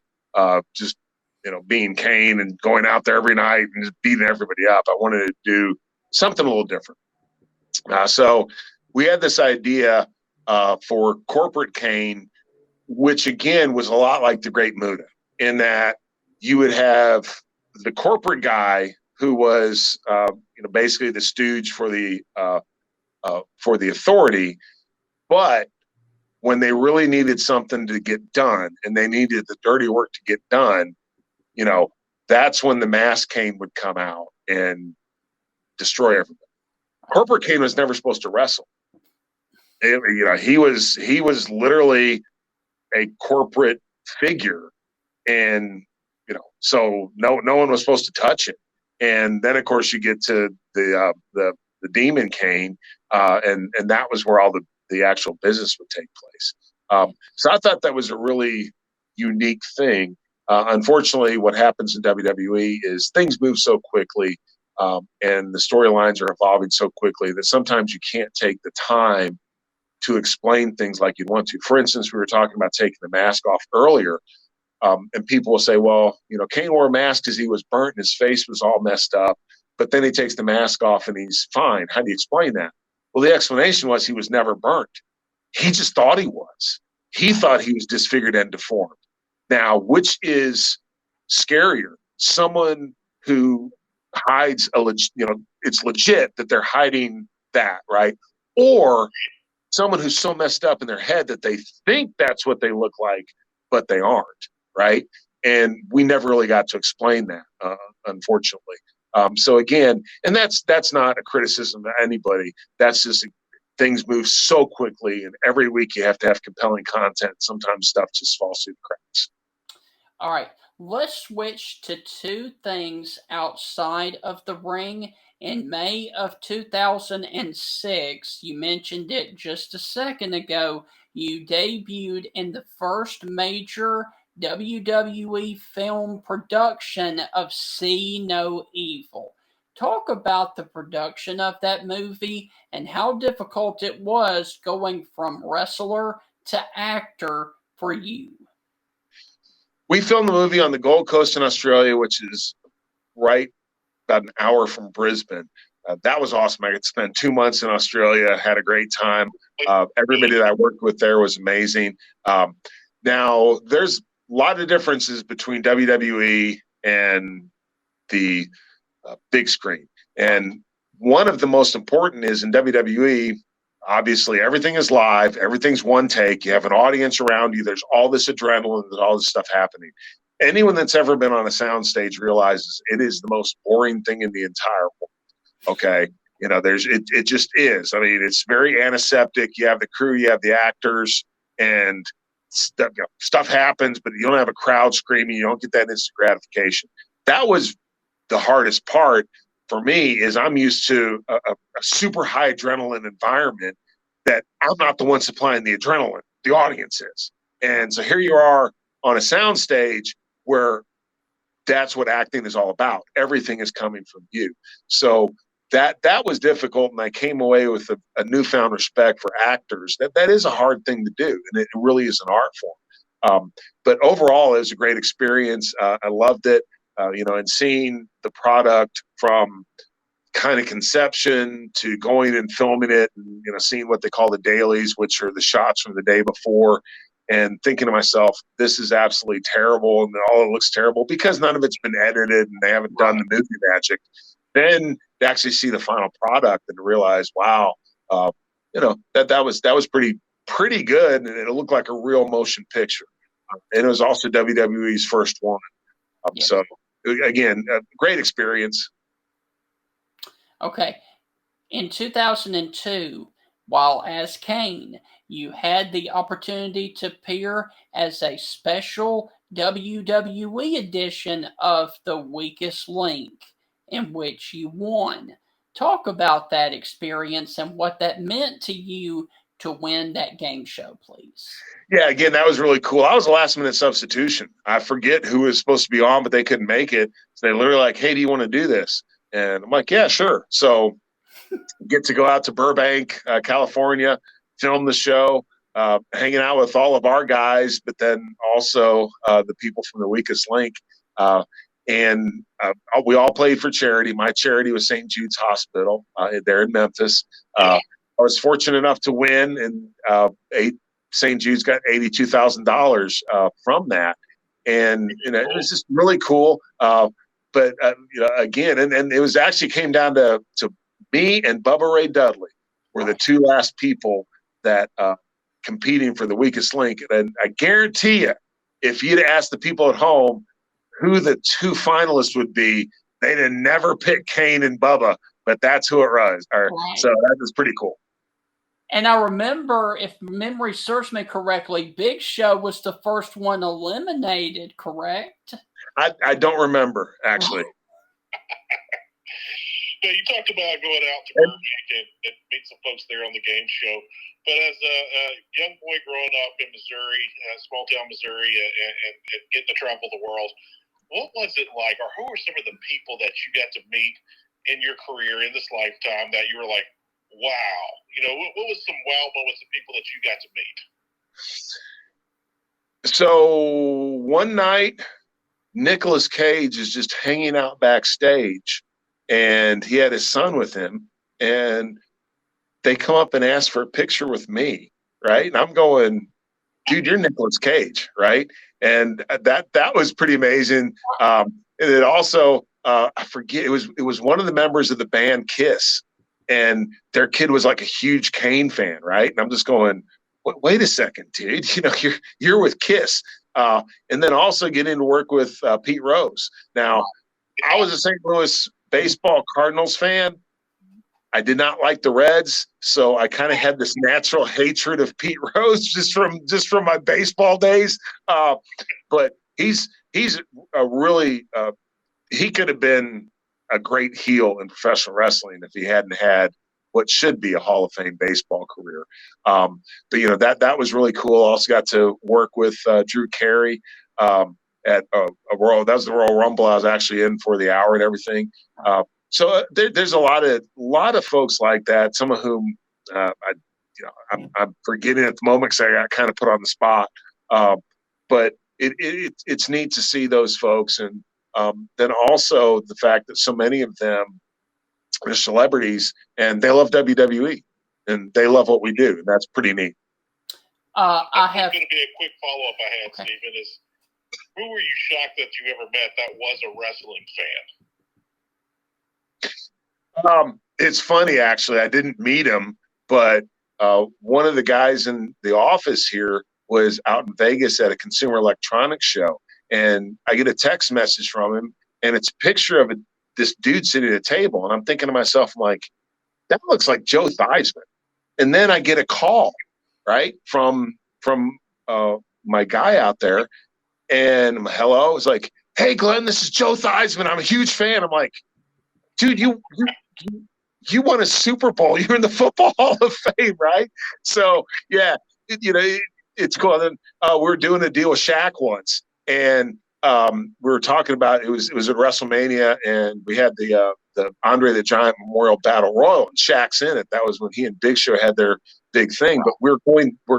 just being Kane and going out there every night and just beating everybody up. I wanted to do something a little different. So we had this idea for Corporate Kane, which again was a lot like the Great Muta, in that you would have the corporate guy who was basically the stooge for the authority, but when they really needed something to get done and they needed the dirty work to get done, that's when the mask Kane would come out and destroy everybody. Corporate Kane was never supposed to wrestle. He was literally a corporate figure, and so no one was supposed to touch it. And then of course you get to the Demon Kane, and that was where all the actual business would take place. So I thought that was a really unique thing. Unfortunately, what happens in WWE is things move so quickly, and the storylines are evolving so quickly that sometimes you can't take the time to explain things like you'd want to. For instance, we were talking about taking the mask off earlier, and people will say, well, Kane wore a mask because he was burnt and his face was all messed up, but then he takes the mask off and he's fine. How do you explain that? Well, the explanation was he was never burnt. He just thought he was. He thought he was disfigured and deformed. Now, which is scarier? Someone who hides it's legit that they're hiding that, right? Or someone who's so messed up in their head that they think that's what they look like, but they aren't, right? And we never really got to explain that, unfortunately. So again, and that's not a criticism of anybody. That's just things move so quickly, and every week you have to have compelling content. Sometimes stuff just falls through the cracks. All right, let's switch to two things outside of the ring. In May of 2006, you mentioned it just a second ago, you debuted in the first major WWE film production of See No Evil. Talk about the production of that movie and how difficult it was going from wrestler to actor for you. We filmed the movie on the Gold Coast in Australia, which is right about an hour from Brisbane. That was awesome. I got to spend 2 months in Australia, had a great time. Everybody that I worked with there was amazing. Now, there's a lot of differences between WWE and the big screen. And one of the most important is in WWE, obviously, everything is live. Everything's one take. You have an audience around you. There's all this adrenaline. There's all this stuff happening. Anyone that's ever been on a soundstage realizes it is the most boring thing in the entire world. Okay. It just is. I mean, it's very antiseptic. You have the crew, you have the actors, and stuff happens, but you don't have a crowd screaming. You don't get that instant gratification. That was the hardest part for me. Is I'm used to a super high adrenaline environment that I'm not the one supplying the adrenaline. The audience is. And so here you are on a soundstage where that's what acting is all about. Everything is coming from you. So that was difficult, and I came away with a newfound respect for actors. That is a hard thing to do, and it really is an art form. But overall, it was a great experience. I loved it, and seeing the product from kind of conception to going and filming it, and seeing what they call the dailies, which are the shots from the day before, and thinking to myself, this is absolutely terrible, and all it looks terrible because none of it's been edited and they haven't done the movie magic. Then to actually see the final product and to realize, wow, that was pretty good, and it looked like a real motion picture. And it was also WWE's first one. Yes. So again, a great experience. Okay. In 2002, while as Kane, you had the opportunity to appear as a special WWE edition of The Weakest Link, in which you won. Talk about that experience and what that meant to you to win that game show, please? Yeah, again, that was really cool. I was a last-minute substitution. I forget who was supposed to be on, but they couldn't make it. So they literally like, hey, do you want to do this? And I'm like, yeah, sure. So get to go out to Burbank, California, film the show, hanging out with all of our guys, but then also the people from the Weakest Link. And we all played for charity. My charity was St. Jude's Hospital there in Memphis. I was fortunate enough to win, and St. Jude's got $82,000 from that. And it was just really cool. But again, and it was actually came down to me and Bubba Ray Dudley were the two last people that competing for the Weakest Link. And I guarantee you, if you'd asked the people at home who the two finalists would be, they'd have never picked Kane and Bubba, but that's who it was. So that was pretty cool. And I remember, if memory serves me correctly, Big Show was the first one eliminated, correct? I don't remember, actually. Yeah, you talked about going out to Burbank and meet some folks there on the game show. But as a young boy growing up in Missouri, small town Missouri, and getting to travel the world, what was it like, or who were some of the people that you got to meet in your career in this lifetime that you were like, wow? What was some wow moments of people that you got to meet? So one night, Nicolas Cage is just hanging out backstage, and he had his son with him, and they come up and ask for a picture with me, right? And I'm going, dude, you're Nicolas Cage, right? And that was pretty amazing. And it also, I forget, it was one of the members of the band Kiss, and their kid was like a huge Kane fan, right? And I'm just going, wait a second, dude, you're with Kiss. And then also getting to work with Pete Rose. Now, I was a St. Louis baseball Cardinals fan. I did not like the Reds, so I kind of had this natural hatred of Pete Rose just from my baseball days. But he's a really he could have been a great heel in professional wrestling if he hadn't had what should be a Hall of Fame baseball career. But that was really cool. Also got to work with Drew Carey at a Royal. That was the Royal Rumble I was actually in for the hour and everything. So there's a lot of folks like that. Some of whom I'm forgetting at the moment because I got kind of put on the spot. But it's neat to see those folks, and then also the fact that so many of them are celebrities and they love WWE and they love what we do, and that's pretty neat. I have going to be a quick follow up I had, Stephen, is who were you shocked that you ever met that was a wrestling fan? It's funny, actually. I didn't meet him, but one of the guys in the office here was out in Vegas at a consumer electronics show, and I get a text message from him, and it's a picture of this dude sitting at a table, and I'm thinking to myself, I'm like, that looks like Joe Theismann. And then I get a call, right, from my guy out there, and hello, it's like, hey, Glenn, this is Joe Theismann. I'm a huge fan. I'm like, dude, you won a Super Bowl. You're in the Football Hall of Fame, right? So yeah, it's cool. And then we were doing a deal with Shaq once, and we were talking about it was at WrestleMania, and we had the Andre the Giant Memorial Battle Royal, and Shaq's in it. That was when he and Big Show had their big thing. But we're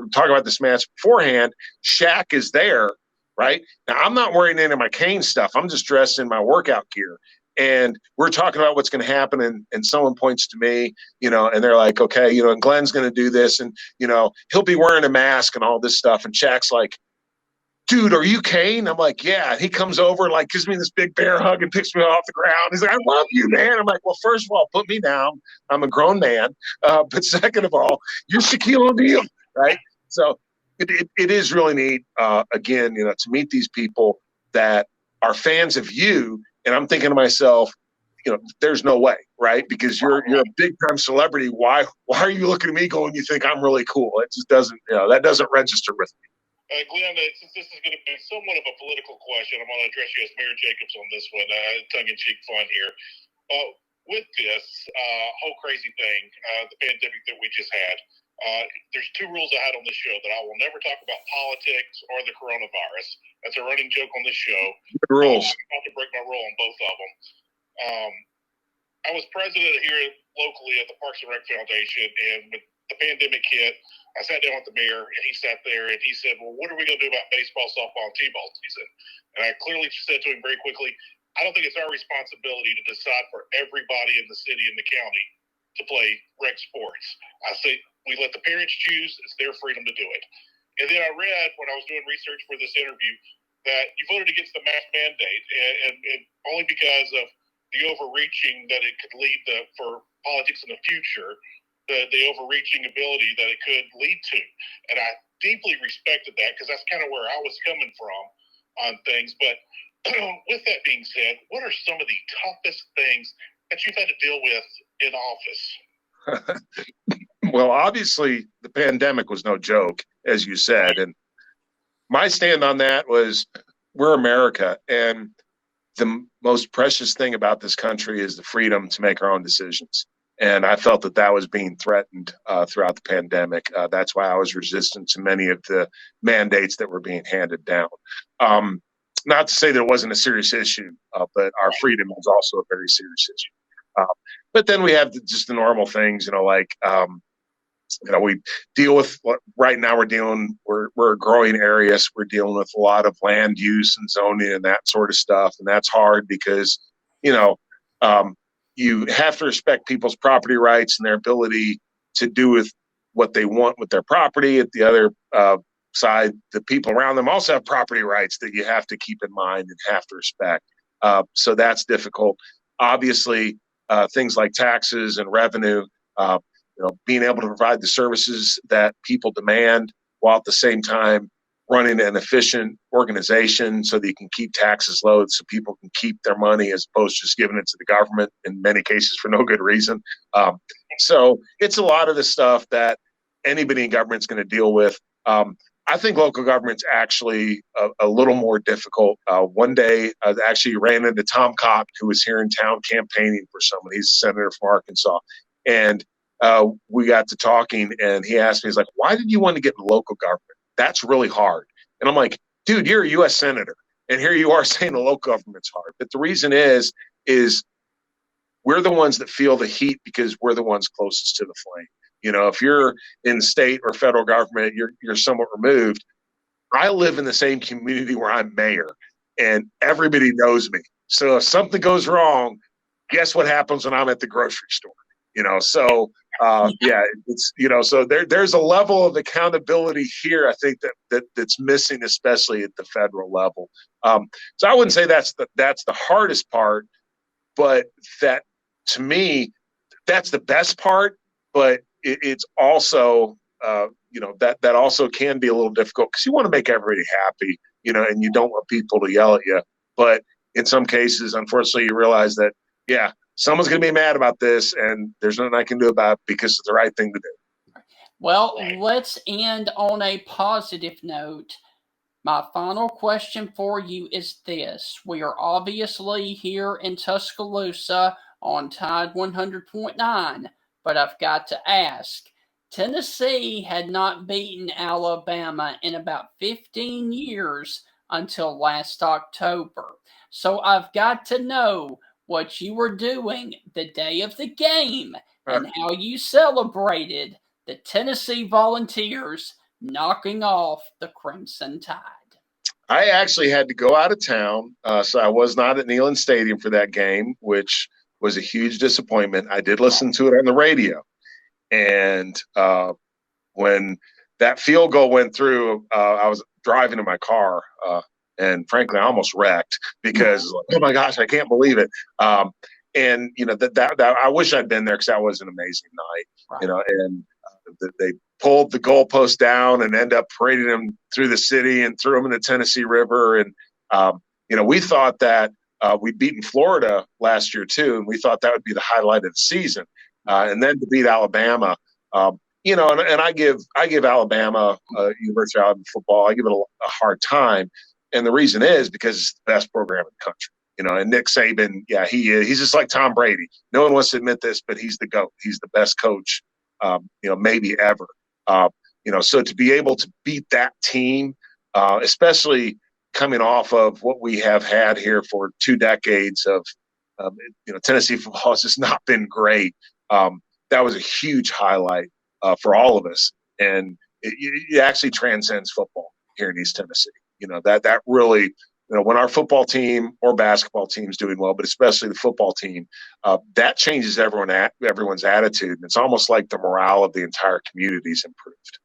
talking about this match beforehand. Shaq is there, right? Now I'm not wearing any of my Kane stuff. I'm just dressed in my workout gear. And we're talking about what's going to happen, and someone points to me, and they're like, okay, and Glenn's going to do this, and, he'll be wearing a mask and all this stuff. And Shaq's like, dude, are you Kane? I'm like, yeah. And he comes over and, gives me this big bear hug and picks me off the ground. He's like, I love you, man. I'm like, well, first of all, put me down. I'm a grown man. But second of all, you're Shaquille O'Neal, right? So it is really neat, again, to meet these people that are fans of you. And I'm thinking to myself, there's no way, right? Because you're a big time celebrity. Why are you looking at me going, you think I'm really cool? It just doesn't, that doesn't register with me. Glenn, since this is going to be somewhat of a political question, I'm going to address you as Mayor Jacobs on this one, tongue-in-cheek fun here. With this whole crazy thing, the pandemic that we just had, There's two rules I had on this show that I will never talk about politics or the coronavirus. That's a running joke on this show. Good rules. I have to break my rule on both of them. I was president here locally at the Parks and Rec Foundation, and when the pandemic hit, I sat down with the mayor, and he sat there, and he said, well, what are we going to do about baseball, softball, and t-ball season? And I clearly said to him very quickly, I don't think it's our responsibility to decide for everybody in the city and the county to play rec sports. I say we let the parents choose. It's their freedom to do it. And then I read when I was doing research for this interview that you voted against the mask mandate, and only because of the overreaching that it could lead for politics in the future, the overreaching ability that it could lead to. And I deeply respected that because that's kind of where I was coming from on things. But with that being said, what are some of the toughest things that you've had to deal with in office? Well, obviously, the pandemic was no joke, as you said. And my stand on that was we're America. And the most precious thing about this country is the freedom to make our own decisions. And I felt that was being threatened throughout the pandemic. That's why I was resistant to many of the mandates that were being handed down. Not to say that it wasn't a serious issue, but our freedom is also a very serious issue. But then we have just the normal things, we deal with right now. We're a growing area. So we're dealing with a lot of land use and zoning and that sort of stuff. And that's hard because, you have to respect people's property rights and their ability to do with what they want with their property. At the other side, the people around them also have property rights that you have to keep in mind and have to respect. So that's difficult. Obviously, things like taxes and revenue, being able to provide the services that people demand while at the same time running an efficient organization so that you can keep taxes low so people can keep their money as opposed to just giving it to the government in many cases for no good reason. So it's a lot of the stuff that anybody in government is going to deal with. I think local government's actually a little more difficult. One day I actually ran into Tom Kopp, who was here in town campaigning for someone. He's a senator from Arkansas. And we got to talking, and he asked me, he's like, why did you want to get in local government? That's really hard. And I'm like, dude, you're a U.S. senator. And here you are saying the local government's hard. But the reason is we're the ones that feel the heat because we're the ones closest to the flame. If you're in state or federal government, you're somewhat removed. I live in the same community where I'm mayor, and everybody knows me. So if something goes wrong, guess what happens when I'm at the grocery store? So there's a level of accountability here, I think that's missing, especially at the federal level. So I wouldn't say that's the hardest part, but that to me, that's the best part. But it's also, that also can be a little difficult because you want to make everybody happy, and you don't want people to yell at you. But in some cases, unfortunately, you realize that, someone's going to be mad about this, and there's nothing I can do about it because it's the right thing to do. Well, let's end on a positive note. My final question for you is this. We are obviously here in Tuscaloosa on Tide 100.9, but I've got to ask, Tennessee had not beaten Alabama in about 15 years until last October. So I've got to know what you were doing the day of the game and how you celebrated the Tennessee Volunteers knocking off the Crimson Tide. I actually had to go out of town, so I was not at Neyland Stadium for that game, which was a huge disappointment. I did listen to it on the radio, and when that field goal went through, I was driving in my car, and frankly, I almost wrecked because, oh my gosh, I can't believe it. And that I wish I'd been there because that was an amazing night. Right. And they pulled the goalpost down and end up parading them through the city and threw them in the Tennessee River. And we thought that we'd beaten Florida last year too, and we thought that would be the highlight of the season. And then to beat Alabama, and I give Alabama, University of Alabama football, I give it a hard time. And the reason is because it's the best program in the country, and Nick Saban, he's just like Tom Brady. No one wants to admit this, but he's the GOAT. He's the best coach, maybe ever. So to be able to beat that team, especially coming off of what we have had here for 2 decades of, Tennessee football has just not been great. That was a huge highlight for all of us, and it actually transcends football here in East Tennessee. That really, when our football team or basketball team is doing well, but especially the football team, that changes everyone's attitude, and it's almost like the morale of the entire community is improved.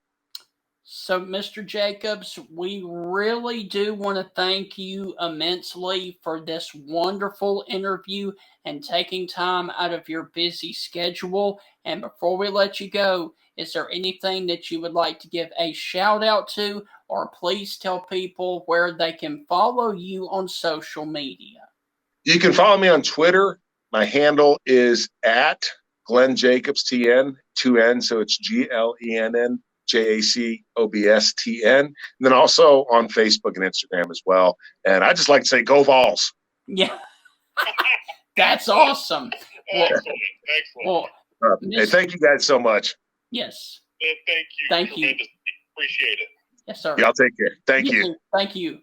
So, Mr. Jacobs, we really do want to thank you immensely for this wonderful interview and taking time out of your busy schedule. And before we let you go, is there anything that you would like to give a shout out to, or please tell people where they can follow you on social media? You can follow me on Twitter. My handle is at Glenn Jacobs TN, 2 N, so it's GLENN. JACOBSTN, and then also on Facebook and Instagram as well. And I just like to say, go Vols. Yeah, that's awesome. Excellent. Well, hey, thank you guys so much. Yes. Thank you. Thank you. Appreciate it. Yes, sir. Y'all take care. Thank you. Thank you.